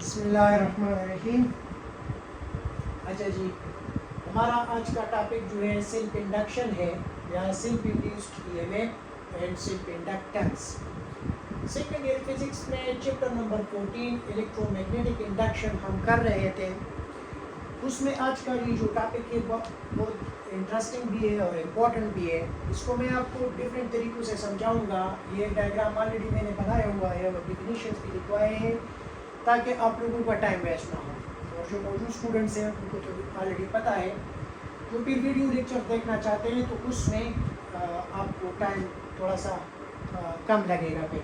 बिस्मिल्लाहिर्रहमानिर्रहीम। अच्छा जी, हमारा आज का टॉपिक जो है सेल्फ इंडक्शन है या self induced EMF and self inductance. Second year physics में चैप्टर नंबर 14 इलेक्ट्रोमैग्नेटिक इंडक्शन हम कर रहे थे। उसमें आज का ये जो टॉपिक है बहुत इंटरेस्टिंग भी है और इम्पोर्टेंट भी है। इसको मैं आपको डिफरेंट तरीक़ों से समझाऊंगा। ये डायग्राम ऑलरेडी मैंने बनाया हुआ है और डिफिनीशंस भी लिखवाए हैं ताकि आप लोगों का टाइम वेस्ट ना हो। और जो मौजूद स्टूडेंट्स हैं उनको तो ऑलरेडी पता है, जो फिर वीडियो लेक्चर देखना चाहते हैं तो उसमें आपको टाइम थोड़ा सा कम लगेगा। फिर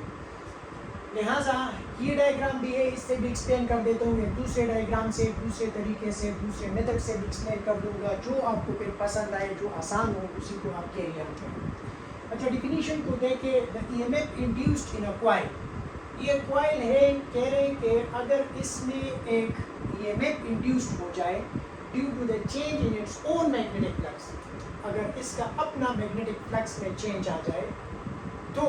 लिहाजा ये डायग्राम भी है, इससे भी एक्सप्लेन कर देता हूँ। दूसरे डायग्राम से, दूसरे तरीके से, दूसरे मेथड से भी एक्सप्लेन कर दूँगा। जो आपको फिर पसंद आए, जो आसान हो, उसी को आप कैरी आउट करें। अच्छा, डिफिनीशन को देखें। The EMF induced in a coil. ये कॉइल है, कह रहे हैं कि अगर इसमें एक ईएमएफ इंड्यूस्ड हो जाए due to the change in its own magnetic flux, अगर इसका अपना मैग्नेटिक फ्लक्स में चेंज आ जाए तो,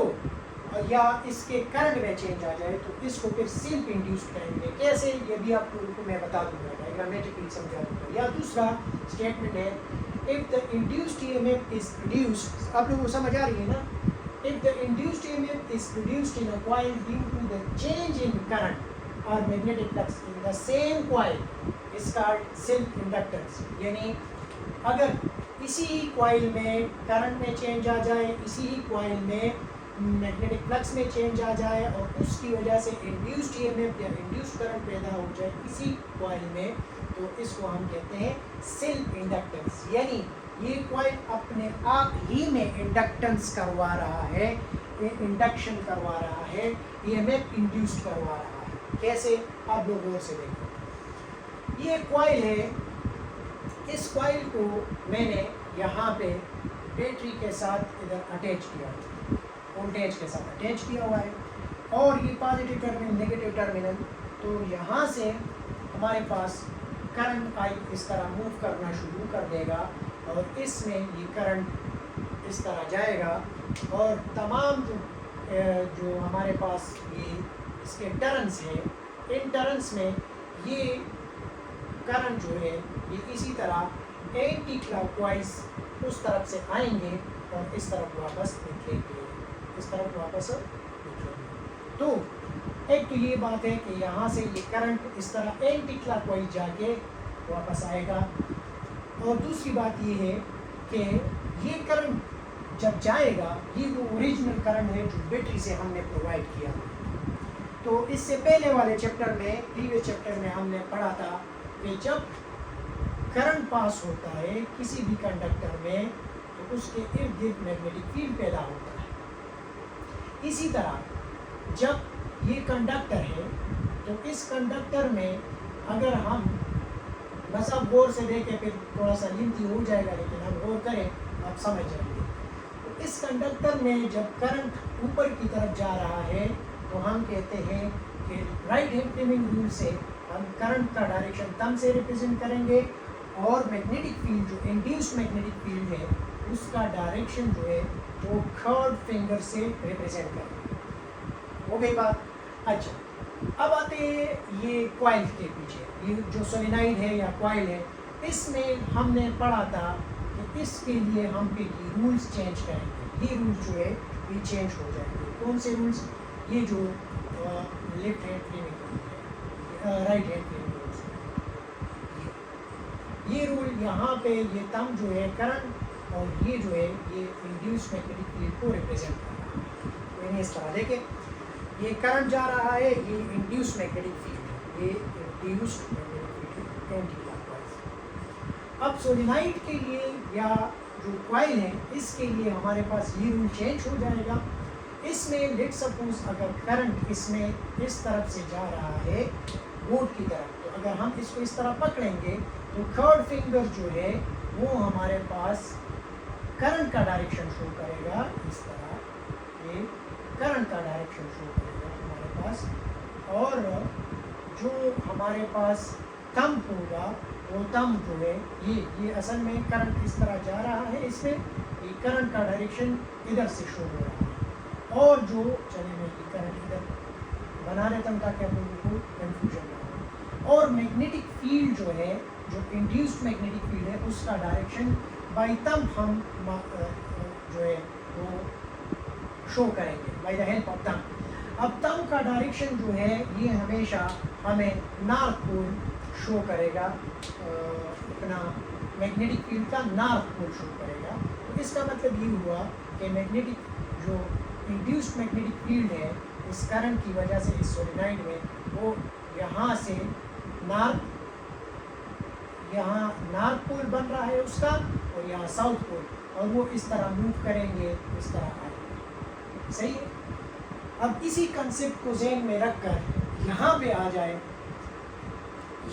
या इसके करंट में चेंज आ जाए तो इसको फिर सेल्फ इंड्यूस्ड करेंगे। कैसे, ये भी आप लोगों को मैं बता दूंगा, डायग्रामेटिकली समझा दूंगा। या दूसरा स्टेटमेंट है, if the induced EMF is produced, आप लोगों को समझ आ रही है ना? If the induced EMF is produced in a coil due to the change in current or magnetic flux in the same coil is called self inductance। यानी अगर इसी ही कॉइल में करंट में चेंज आ जाए, इसी ही कॉइल में मैग्नेटिक फ्लक्स में चेंज आ जाए और उसकी वजह से इंड्यूस्ड ईएमएफ या इंड्यूस्ड करंट पैदा हो जाए इसी कॉइल में, तो इसको हम कहते हैं सेल्फ इंडक्टेंस। यानी ये कॉइल अपने आप ही में इंडक्टेंस करवा रहा है, इंडक्शन करवा रहा है, ईएमएफ इंड्यूस्ड करवा रहा है। कैसे, आप लोग गौर से देखो। ये कॉइल है, इस कॉइल को मैंने यहाँ पे बैटरी के साथ इधर अटैच किया, वोल्टेज के साथ अटैच किया हुआ है, और ये पॉजिटिव टर्मिनल, नेगेटिव टर्मिनल। तो यहाँ से हमारे पास करंट आई इस तरह मूव करना शुरू कर देगा और इसमें ये करंट इस तरह जाएगा और तमाम जो हमारे पास ये इसके टर्न्स हैं, इन टर्न्स में ये करंट जो है ये इसी तरह एंटी क्लॉकवाइज उस तरफ से आएंगे और इस तरफ वापस निकलेंगे, इस तरफ वापस निकलेंगे। तो एक तो ये बात है कि यहाँ से ये करंट इस तरह एंटी क्लॉकवाइज जाके वापस आएगा, और दूसरी बात ये है कि ये करंट जब जाएगा, ये वो ओरिजिनल करंट है जो बैटरी से हमने प्रोवाइड किया। तो इससे पहले वाले चैप्टर में, प्रीवियस चैप्टर में हमने पढ़ा था कि जब करंट पास होता है किसी भी कंडक्टर में तो उसके इर्द गिर्द मैग्नेटिक फील्ड पैदा होता है। इसी तरह जब ये कंडक्टर है तो इस कंडक्टर में अगर हम, बस आप गौर से देखें, फिर थोड़ा सा लेंथी हो जाएगा लेकिन हम गौर करें आप समझ जाएंगे। तो इस कंडक्टर में जब करंट ऊपर की तरफ जा रहा है तो हम कहते हैं कि राइट हैंड फ्लेमिंग रूल से हम करंट का डायरेक्शन थंब से रिप्रेजेंट करेंगे और मैग्नेटिक फील्ड, जो इंड्यूस्ड मैग्नेटिक फील्ड है, उसका डायरेक्शन जो है वो थर्ड फिंगर से रिप्रेजेंट करेंगे। हो गई बात? अच्छा, अब आते हैं ये कॉइल के पीछे। ये जो सोलेनॉइड है या कॉइल है, इसमें हमने पढ़ा था कि इसके लिए हम फिर ये रूल्स चेंज करेंगे। ये रूल्स जो है ये चेंज हो जाएंगे। कौन से रूल्स? ये जो लेफ्ट हैंड फ्लेमिंग रूल है, राइट हैंड फ्लेमिंग रूल्स, ये रूल यहाँ पे ये थंब जो है करंट और ये जो है ये इंड्यूस्ड मैग्नेटिक फील्ड को रिप्रेजेंट कर रहा है। यानी इस तरह देखें, ये करंट जा रहा है, ये इंड्यूस्ड मैग्नेटिक फील्ड है, ये induced magnetic field anti clockwise. अब सोलेनॉइड के लिए या जो कॉइल है इसके लिए हमारे पास ये रूल चेंज हो जाएगा। इसमें लेट सपोज अगर करंट इसमें इस तरफ से जा रहा है बोर्ड की तरफ, तो अगर हम इसको इस तरह पकड़ेंगे तो थर्ड फिंगर जो है वो हमारे पास करंट का डायरेक्शन शो करेगा। इस तरह ये करंट का डायरेक्शन शो करेगा हमारे पास, और जो हमारे पास थंब होगा वो थंब जो है ये असल में करंट इस तरह जा रहा है, इसमें ये करंट का डायरेक्शन इधर से शो हो रहा है, और जो चले मैं ये करंट इधर बना देता हूँ ताकि आप लोगों को कन्फ्यूजन ना हो। और मैग्नेटिक फील्ड जो है, जो इंड्यूस्ड मैग्नेटिक फील्ड है, उसका डायरेक्शन बाय थंब हम जो है वो शो करेंगे by the help of thumb. अब थंब का डायरेक्शन जो है ये हमेशा हमें नॉर्थ पोल शो करेगा, अपना मैग्नेटिक फील्ड का नॉर्थ पोल शो करेगा। तो इसका मतलब ये हुआ कि मैग्नेटिक जो इंड्यूस्ड मैग्नेटिक फील्ड है इस करंट की वजह से इस सोलेनॉइड में, वो यहाँ से नॉर्थ, यहाँ नॉर्थ पोल बन रहा है उसका और यहाँ साउथ पोल, और वो इस तरह मूव करेंगे, इस तरह आएंगे। सही है। अब इसी कंसेप्ट को ज़हन में रखकर यहाँ पे आ जाए,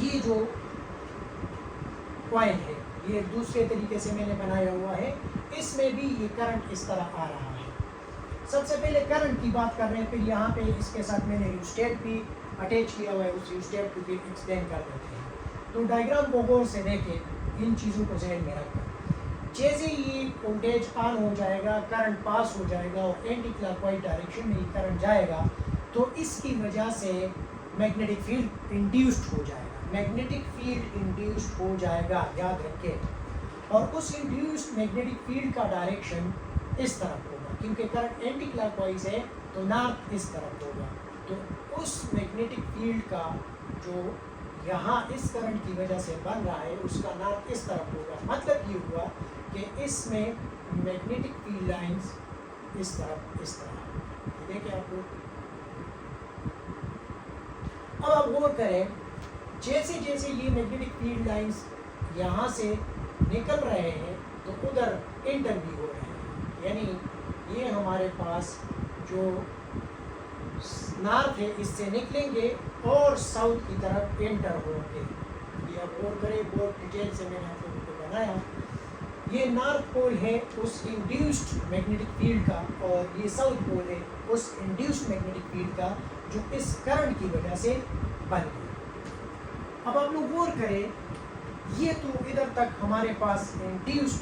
ये जो कॉइल है ये दूसरे तरीके से मैंने बनाया हुआ है, इसमें भी ये करंट इस तरह आ रहा है। सबसे पहले करंट की बात कर रहे हैं, फिर यहाँ पे इसके साथ मैंने रियोस्टेट भी अटैच किया हुआ है, उस रियोस्टेट को फिर एक्सप्लेन कर देते हैं। तो डायग्राम को गौर से देखें, इन चीज़ों को ज़हन में रखकर जैसे ये वोल्टेज ऑन हो जाएगा, करंट पास हो जाएगा और एंटी क्लॉकवाइज डायरेक्शन में ये करंट जाएगा, तो इसकी वजह से मैग्नेटिक फील्ड इंड्यूस्ड हो जाएगा। मैग्नेटिक फील्ड इंड्यूस्ड हो जाएगा, याद रखें। और उस इंड्यूस्ड मैग्नेटिक फील्ड का डायरेक्शन इस तरफ होगा, क्योंकि करंट एंटी क्लॉकवाइज है तो नॉर्थ इस तरफ होगा। तो उस मैग्नेटिक फील्ड का जो यहाँ इस करंट की वजह से बन रहा है उसका नॉर्थ इस तरफ होगा। मतलब ये हुआ कि इसमें मैग्नेटिक फील्ड लाइंस इस तरफ, इस तरह देखें आप लोग। अब आप गौर करें, जैसे जैसे ये मैग्नेटिक फील्ड लाइंस यहाँ से निकल रहे हैं तो उधर इंटर भी हो रहे हैं, यानी ये हमारे पास जो नॉर्थ है इससे निकलेंगे और साउथ की तरफ एंटर होंगे। ये आप गौर करें, बहुत डिटेल से मैंने आप लोगों को बनाया। ये नॉर्थ पोल है उस इंड्यूस्ड मैग्नेटिक फील्ड का, और ये साउथ पोल है उस इंड्यूस्ड मैग्नेटिक फील्ड का जो इस करंट की वजह से बन गया। अब आप लोग गौर करें, ये तो इधर तक हमारे पास इंड्यूस्ड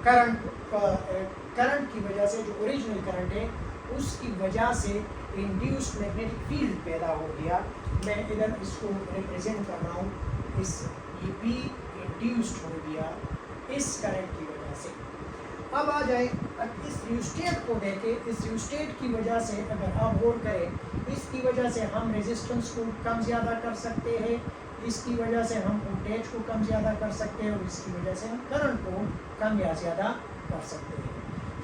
करंट की वजह से, जो ओरिजिनल करंट है उसकी वजह से इंड्यूस्ड मैग्नेटिक फील्ड पैदा हो गया। मैं इधर इसको रिप्रेजेंट कर रहा हूँ, इस ये भी इंड्यूस्ड हो गया इस करंट की वजह से। अब आ जाए, अब इस रियोस्टेट को देखें। इस रियोस्टेट की वजह से अगर आप गौर करें, इसकी वजह से हम रेजिस्टेंस को कम ज़्यादा कर सकते हैं, इसकी वजह से हम वोल्टेज को कम ज़्यादा कर सकते हैं और इसकी वजह से हम करंट को कम या ज़्यादा कर सकते हैं।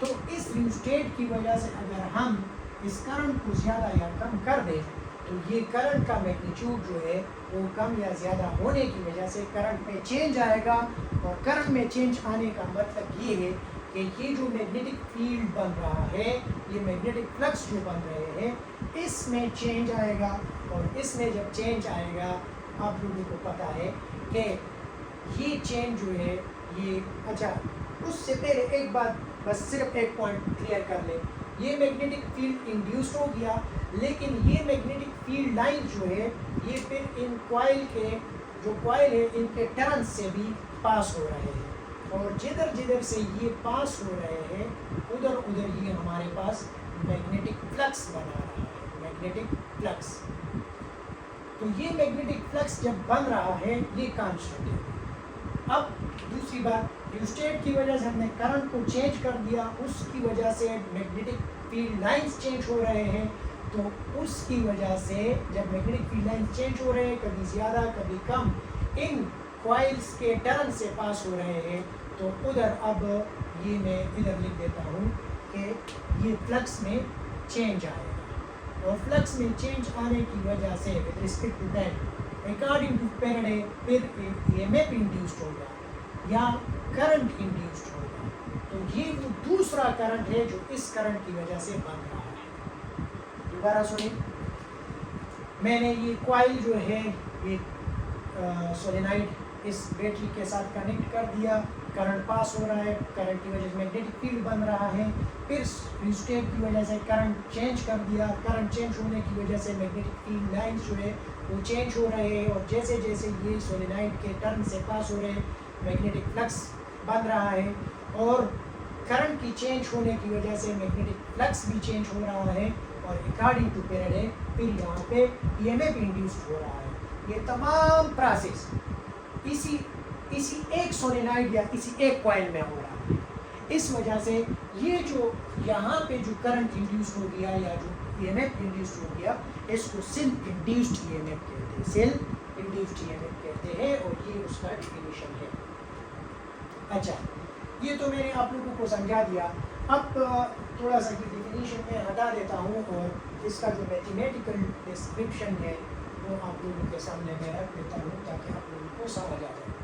तो इस रियोस्टेट की वजह से अगर हम इस करंट को ज़्यादा या कम कर दें तो ये करंट का मैग्नीट्यूड जो है वो कम या ज़्यादा होने की वजह से करंट में चेंज आएगा। और करंट में चेंज आने का मतलब ये है कि ये जो मैग्नेटिक फील्ड बन रहा है, ये मैग्नेटिक फ्लक्स जो बन रहे हैं, इसमें चेंज आएगा। और इसमें जब चेंज आएगा, आप लोगों को पता है कि ये चेंज जो है ये, अच्छा उससे पहले एक बात बस सिर्फ एक पॉइंट क्लियर कर ले। ये मैग्नेटिक फील्ड इंड्यूस्ड हो गया, लेकिन ये मैग्नेटिक फील्ड लाइन जो है ये फिर इन कॉइल के, जो कॉइल है इनके टर्न से भी पास हो रहे हैं, और जिधर जिधर से ये पास हो रहे हैं उधर उधर ये हमारे पास मैग्नेटिक फ्लक्स बना रहा है, मैग्नेटिक फ्लक्स। तो ये मैग्नेटिक फ्लक्स जब बन रहा है ये कांस्टेंट है। अब दूसरी बात, रियोस्टेट की वजह से हमने करंट को चेंज कर दिया, उसकी वजह से मैग्नेटिक फील्ड लाइंस चेंज हो रहे हैं। तो उसकी वजह से जब मैग्नेटिक फील्ड लाइंस चेंज हो रहे हैं, कभी ज़्यादा कभी कम, इन कॉइल्स के टर्न से पास हो रहे हैं, तो उधर अब ये मैं इधर लिख देता हूँ कि ये फ्लक्स में चेंज आएगा। और फ्लक्स में चेंज आने की वजह से with respect to time according to Faraday फिर ईएमएफ इंड्यूस्ड होगा या करंट इंड्यूस्ड होगा। तो ये वो दूसरा करंट है जो इस करंट की वजह से बन रहा है। दोबारा सुनिए, मैंने ये कॉइल जो है ये सोलेनॉइड इस बैटरी के साथ कनेक्ट कर दिया, करंट पास हो रहा है, करंट की वजह से मैग्नेटिक फील्ड बन रहा है। फिर रियोस्टेट की वजह से करंट चेंज कर दिया, करंट चेंज होने की वजह से मैग्नेटिक फील्ड लाइंस जो है वो चेंज हो रहे हैं, और जैसे जैसे ये सोलेनॉइड के टर्न से पास हो रहे हैं मैग्नेटिक फ्लक्स बन रहा है, और करंट की चेंज होने की वजह से मैग्नेटिक फ्लक्स भी चेंज हो रहा है, और अकॉर्डिंग टू फैराडे फिर यहाँ पे ईएमएफ इंड्यूस्ड हो रहा है। ये तमाम प्रोसेस इसी एक सोलेनॉइड या इसी एक कॉइल में हो रहा है। इस वजह से ये जो यहाँ पे जो करंट इंड्यूस्ड हो गया या जो ईएमएफ इंड्यूस्ड हो गया, इसको सेल्फ इंड्यूस्ड ईएमएफ कहते हैं, सेल्फ इंड्यूस्ड ईएमएफ कहते हैं, और ये उसका डेफिनेशन है। अच्छा, ये तो मैंने आप लोगों को समझा दिया। अब थोड़ा सा डेफिनेशन में हटा देता हूँ और इसका जो मैथमेटिकल डिस्क्रिप्शन है वो आप लोगों के सामने मैं रख देता हूँ ताकि आप लोगों को समझ आ जाए।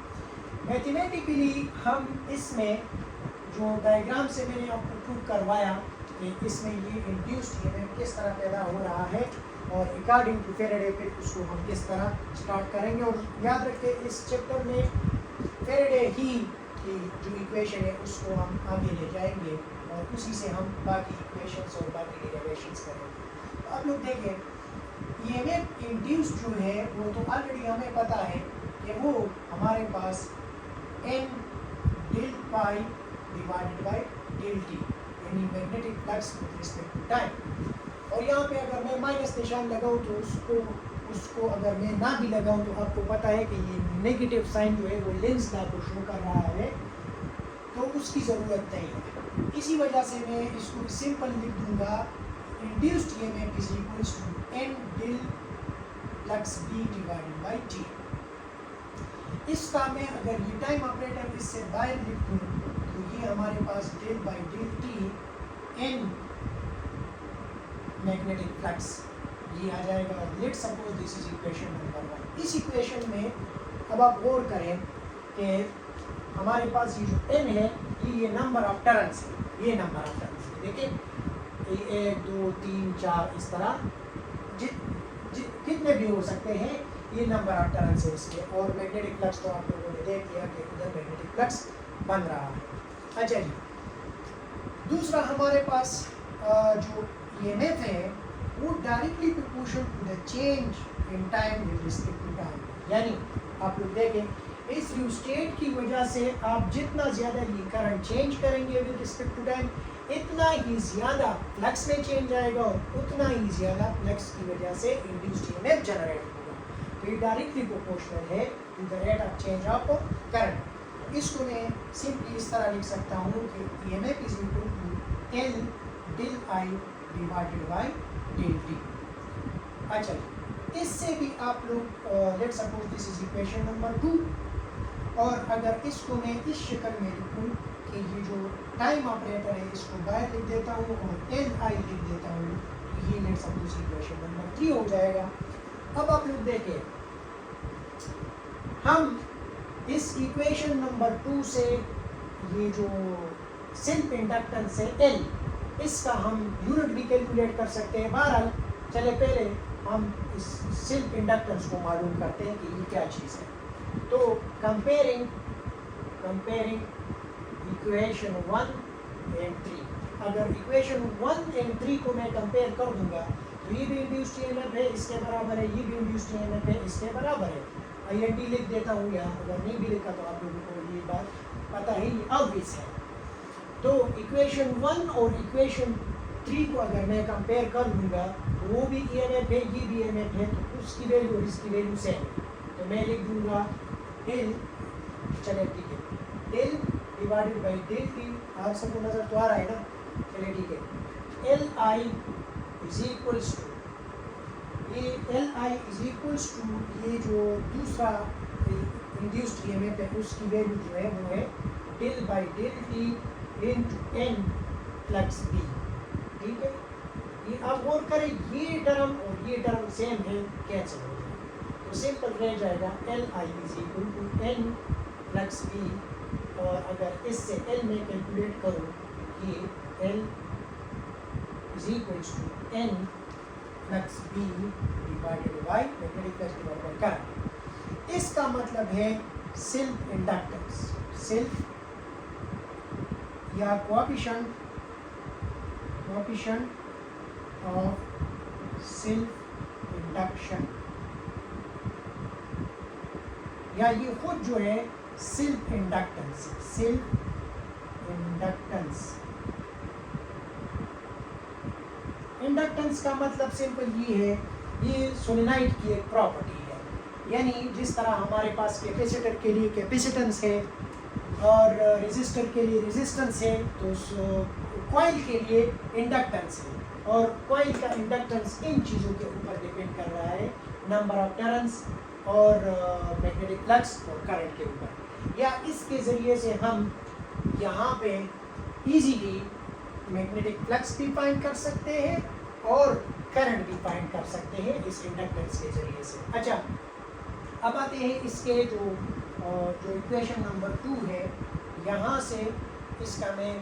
मैथमेटिकली हम इसमें जो डायग्राम से मैंने आपको प्रूव करवाया कि इसमें ये इंड्यूस्ड ईएमएफ किस तरह पैदा हो रहा है, और अकॉर्डिंग टू फैराडे फिर उसको हम किस तरह स्टार्ट करेंगे। और याद रखें इस चैप्टर में फैराडे ही की जो इक्वेशन है उसको हम आगे ले जाएंगे और उसी से हम बाकी इक्वेशंस और बाकी डेरिवेशंस करेंगे। तो आप लोग देखें ईएमएफ इंड्यूस्ड जो है वो तो ऑलरेडी हमें पता है कि वो हमारे पास n del pi divided by del t यानी magnetic flux with respect to time. और यहाँ पे अगर मैं माइनस निशान लगाऊँ तो उसको अगर मैं ना भी लगाऊँ तो आपको पता है कि ये नेगेटिव साइन जो है वो लेंस लॉ को शो कर रहा है, तो उसकी ज़रूरत नहीं है। इसी वजह से मैं इसको सिंपल लिख दूंगा, induced EMF is equals to n del flux b divided by t। इसका मैं अगर ये टाइम ऑपरेटर इससे बाहर लिख दूँ तो ये हमारे पास del by del T N magnetic flux ये आ जाएगा। Let's suppose this is equation number 1। इस इक्वेशन में अब आप गौर करें कि हमारे पास ये जो n है ये नंबर ऑफ टर्न्स है, ये नंबर ऑफ टर्न्स है। देखिए 1 2 3 4 इस तरह कितने भी हो सकते हैं, ये नंबर ऑफ टर्न्स है इसके। और मैग्नेटिक फ्लक्स तो आप लोगों ने देख लिया कि उधर मैग्नेटिक फ्लक्स बन रहा है। अच्छा जी, दूसरा हमारे पास जो ईएमएफ है वो directly proportional to the change in time with respect to time. यानी आप लोग देखें इस रियोस्टेट की वजह से आप जितना ज़्यादा ये करंट चेंज करेंगे विद रिस्पेक्ट टू टाइम, इतना ही ज़्यादा फ्लक्स में चेंज आएगा और उतना ही ज़्यादा फ्लक्स की वजह से इंड्यूस्ड ईएमएफ जनरेट होगा। तो ये डायरेक्टली प्रोपोर्शनल है to the rate of change of current. इसको मैं सिंपली इस तरह लिख सकता हूँ कि EMF is equal to L del I divided by del T. अच्छा, इससे भी आप लोग let suppose this is equation number 2, और अगर इसको मैं इस शक्ल में लिखूँ कि ये जो टाइम ऑपरेटर है इसको बाहर लिख देता हूँ और एल आई लिख देता हूँ, ये लेट सपोज इक्वेशन नंबर 3 हो जाएगा। अब आप लोग देखें, हम इस इक्वेशन नंबर 2 से ये जो सेल्फ इंडक्टेंस है L, इसका हम यूनिट भी कैलकुलेट कर सकते हैं। बहरहाल चले पहले हम इस सेल्फ इंडक्टेंस को मालूम करते हैं कि ये क्या चीज़ है। तो कंपेयरिंग इक्वेशन 1 एंड 3, अगर इक्वेशन 1 एंड 3 को मैं कंपेयर कर दूंगा तो ये भी इंड्यूस्ड ईएमएफ है इसके बराबर है, ये भी इंड्यूस्ड ईएमएफ है इसके बराबर है। INT लिख देता हूँ यहाँ, अगर नहीं भी लिखा तो आप लोगों को ये बात पता ही ऑब्वियस है। तो इक्वेशन 1 और इक्वेशन 3 को अगर मैं कंपेयर कर दूंगा तो वो भी ईएमएफ है, ये भी ईएमएफ है, तो उसकी वैल्यू और इसकी वैल्यू सेम है। तो मैं लिख दूंगा डेल, चलिए ठीक है, del divided by del T. आप सबको नज़र तो आ रहा है ना, चलिए ठीक है। L I is equals to, ये L I is equals to ये जो दूसरा इंड्यूस्ड ईएमएफ है उसकी वैल्यू जो है वो है del by del T into N flux B. ठीक है, ये आप गौर करें, ये टर्म और ये टर्म सेम है, कैंसिल हो जाएगा, तो सिंपल रह जाएगा L I is equal to N flux B. और अगर इससे एल में कैलकुलेट करूँ कि L is equals to N flux B divided by magnetic flux divided by current. इसका मतलब है सेल्फ इंडक्टेंस, सेल्फ या कोएफिशिएंट ऑफ सेल्फ इंडक्शन, या ये खुद जो है सेल्फ इंडक्टेंस, इंडक्टेंस का मतलब सिंपल ये है, ये सोलेनॉइड की एक प्रॉपर्टी है। यानी जिस तरह हमारे पास कैपेसिटर के लिए कैपेसिटेंस है और रेजिस्टर के लिए रेजिस्टेंस है, तो कॉइल के लिए इंडक्टेंस है, और कॉइल का इंडक्टेंस इन चीज़ों के ऊपर डिपेंड कर रहा है, नंबर ऑफ टर्न्स और मैग्नेटिक फ्लक्स और करंट के ऊपर। या इसके ज़रिए से हम यहाँ पे इजीली मैग्नेटिक फ्लक्स भी फाइंड कर सकते हैं और करंट भी फाइंड कर सकते हैं इस इंडक्टेंस के ज़रिए से। अच्छा, अब आते हैं इसके जो इक्वेशन नंबर 2 है, यहाँ से इसका मैं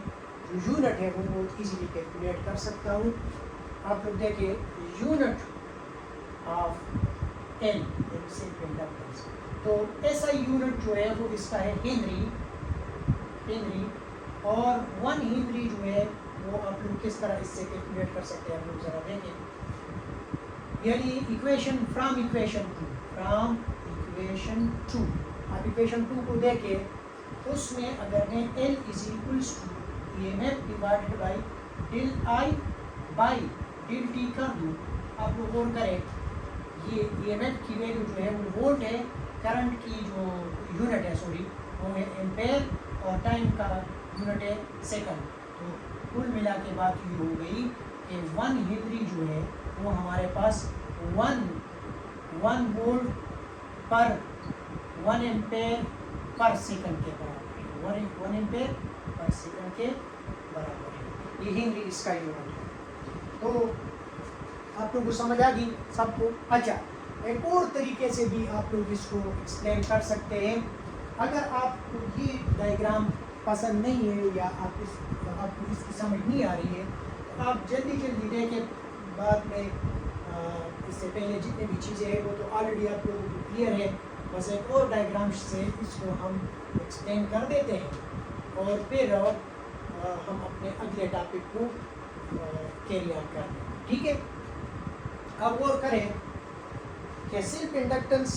जो यूनिट है वो बहुत इजीली कैलकुलेट कर सकता हूँ। आप लोग देखिए, unit of L self inductance, तो ऐसा यूनिट जो है वो इसका है हेनरी, और 1 हेनरी जो है वो आप लोग किस तरह इससे कैलकुलेट कर सकते हैं, आप लोग ज़रा देखें। यानी इक्वेशन फ्रॉम इक्वेशन 2, आप इक्वेशन 2 को देखें, उसमें अगर मैं L is equals to EMF divided by del I by del T कर दूँ, आप लोग और करें, ये EMF की वैल्यू जो है वो वोल्ट है, करंट की जो यूनिट है वो है एम्पेयर, और टाइम का यूनिट है सेकंड। तो कुल मिला के बात ये हो गई कि 1 हेनरी जो है वो हमारे पास 1 वोल्ट पर 1 एम्पेयर पर सेकंड के बराबर है, 1 एम्पेयर पर सेकंड के बराबर है, ये हेनरी इसका यूनिट है। तो आप लोगों को समझ आ गई सबको। अच्छा, एक और तरीके से भी आप लोग इसको एक्सप्लेन कर सकते हैं। अगर आपको ये डायग्राम पसंद नहीं है या आपको इसकी समझ नहीं आ रही है, तो आप जल्दी देखें, बाद में इससे पहले जितनी भी चीज़ें हैं वो तो ऑलरेडी आप लोगों को क्लियर है, बस एक और डायग्राम से इसको हम एक्सप्लेन कर देते हैं और फिर हम अपने अगले टॉपिक को कैरी ऑन कर दें, ठीक है। अब और करें कि सेल्फ इंडक्टेंस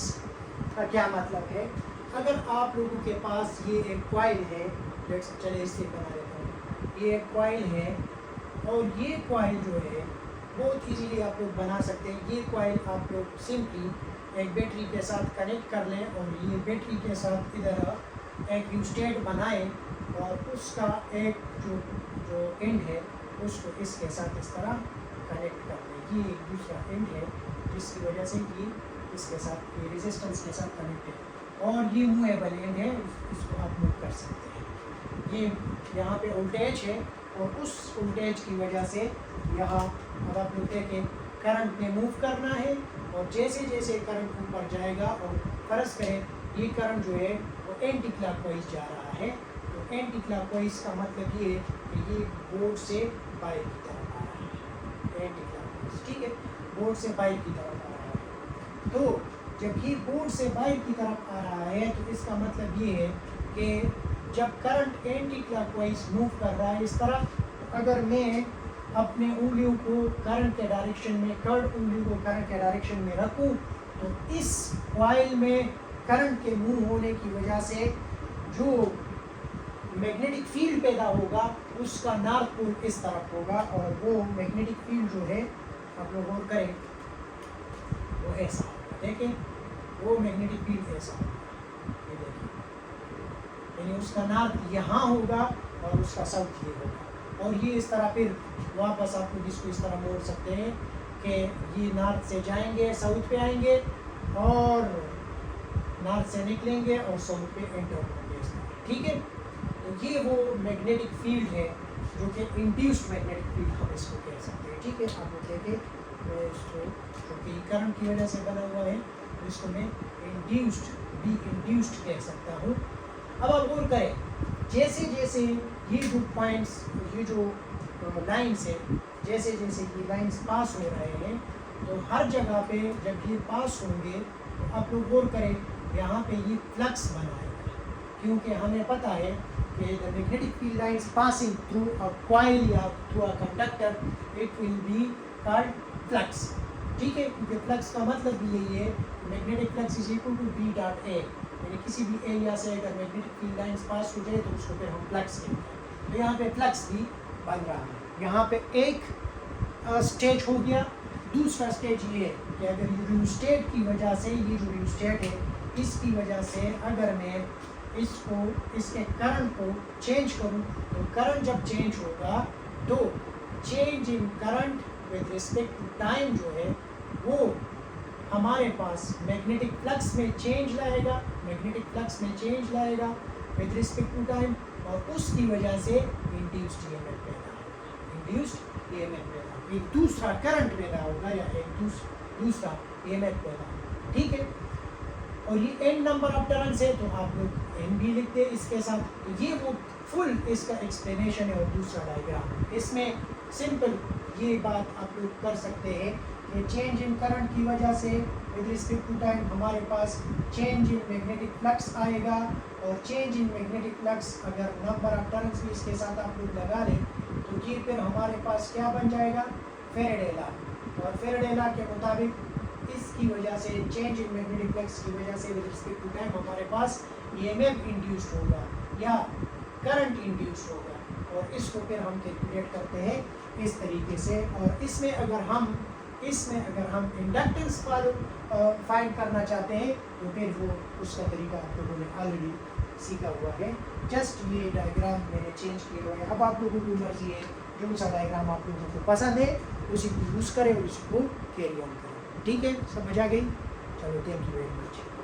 का क्या मतलब है। अगर आप लोगों के पास ये एक कॉइल है, चलिए इससे बना लेता हूँ, ये एक कॉइल है, और ये कॉइल जो है बहुत इजीली आप लोग बना सकते हैं। ये कॉइल आप लोग सिंपली एक बैटरी के साथ कनेक्ट कर लें, और ये बैटरी के साथ इधर एक यूस्टेट बनाएं, और उसका एक जो एंड है उसको इसके साथ इस तरह कनेक्ट कर लें। ये एक दूसरा एंड है जिसकी वजह से ये इसके साथ ये रेजिस्टेंस के साथ कनेक्ट है, और ये मूवेबल एंड है, इसको आप मूव कर सकते हैं। ये यहाँ पे वोल्टेज है, और उस वोल्टेज की वजह से यहाँ अब आप लोग देखें करंट में मूव करना है, और जैसे जैसे करंट ऊपर जाएगा, और फर्ज करें ये करंट जो है वो एंटी क्लॉकवाइज जा रहा है, तो एंटी क्लॉकवाइज का मतलब ये है कि ये बोर्ड से बाहर की तरफ आ रहा है, एंटी क्लॉकवाइज, ठीक है, बोर्ड से बाहर की तरफ आ रहा है। तो जब ये बोर्ड से बाहर की तरफ आ रहा है, तो इसका मतलब ये है कि जब करंट एंटी क्लॉकवाइज मूव कर रहा है इस तरह, तो अगर मैं अपने उंगलियों को करंट के डायरेक्शन में, कर्ड उंगलियों को करंट के डायरेक्शन में रखूं, तो इस कॉइल में करंट के मूव होने की वजह से जो मैग्नेटिक फील्ड पैदा होगा उसका नॉर्थ पोल इस तरफ होगा, और वो मैग्नेटिक फील्ड जो है आप लोग गौर करें वो ऐसा होगा, देखें वो मैग्नेटिक फील्ड ऐसा होगा, ये देखिए, यानी उसका नॉर्थ यहाँ होगा और उसका साउथ ये होगा, और ये इस तरह फिर वापस आप लोग इसको इस तरह मोड़ सकते हैं कि ये नॉर्थ से जाएंगे साउथ पे आएंगे, और नॉर्थ से निकलेंगे और साउथ पे एंटर होंगे, ठीक है। तो ये वो मैग्नेटिक फील्ड है जो कि इंड्यूस्ड मैग्नेटिक फील्ड हम इसको कह सकते हैं, ठीक है। आप लोग देखें, मैं इसको क्योंकि करंट की वजह से बना हुआ है तो इसको मैं इंड्यूस्ड कह सकता हूँ। अब आप गौर करें, जैसे जैसे ये जो पॉइंट्स, ये जो लाइन्स है, जैसे जैसे ये लाइन्स पास हो रहे हैं, तो हर जगह पे जब ये पास होंगे तो आप लोग गौर करें यहाँ पे ये फ्लक्स बनाएगा, क्योंकि हमें पता है कि the magnetic field lines passing through a coil या through a conductor, it will be called flux, ठीक है। क्योंकि फ्लक्स का मतलब भी यही है, magnetic flux is equal to B dot A, यानी किसी भी एरिया से अगर मैग्नेटिक फील्ड लाइन्स पास हो जाए तो उसको फिर हम फ्लक्स कहते हैं। तो यहाँ पे फ्लक्स भी बन रहा है। यहाँ पे एक स्टेज हो गया, दूसरा स्टेज ये है कि अगर रियोस्टेट की वजह से, ये जो रियोस्टेट है इसकी वजह से अगर मैं इसको, इसके करंट को चेंज करूं, तो करंट जब चेंज होगा तो change in current with respect to time जो है वो हमारे पास मैग्नेटिक फ्लक्स में चेंज लाएगा, मैग्नेटिक फ्लक्स में चेंज लाएगा विद रिस्पेक्ट टू टाइम, और उसकी वजह से इंड्यूस्ड ईएमएफ पैदा होगा, इंड्यूस्ड ईएमएफ पैदा होगा, एक दूसरा करंट पैदा होगा या एक दूसरा ईएमएफ पैदा होगा, ठीक है। और ये एन नंबर ऑफ टर्न्स है तो आप लोग एन भी लिखते हैं इसके साथ। तो ये वो फुल इसका एक्सप्लेनेशन है। और दूसरा डायग्राम, इसमें सिंपल ये बात आप लोग कर सकते हैं कि चेंज इन करंट की वजह से विद रिस्पेक्ट टू टाइम हमारे पास चेंज इन मैग्नेटिक फ्लक्स आएगा, और चेंज इन मैग्नेटिक फ्लक्स अगर नंबर ऑफ टर्न्स भी इसके साथ आप लोग लगा लें तो ये फिर हमारे पास क्या बन जाएगा, फेरेडे लॉ। और फेरेडे लॉ के मुताबिक इसकी वजह से, चेंज इन मैग्नेटिक फ्लक्स की वजह से विद रिस्पेक्ट टू टाइम हमारे पास ईएमएफ इंड्यूस्ड होगा या करंट इंड्यूस्ड होगा, और इसको फिर हम कैलकुलेट करते हैं इस तरीके से। और इसमें अगर हम इंडक्टेंस फाइंड करना चाहते हैं तो फिर वो उसका तरीका आप लोगों ने ऑलरेडी सीखा हुआ है। जस्ट ये डायग्राम मैंने चेंज किया हुआ है। अब आप लोगों की मर्जी है, जो सा डायग्राम आप लोगों को पसंद है उसी को यूज़ करें और उसी को कैरी ऑन करें। ठीक है, समझ आ गई? चलो, थैंक यू वेरी मच।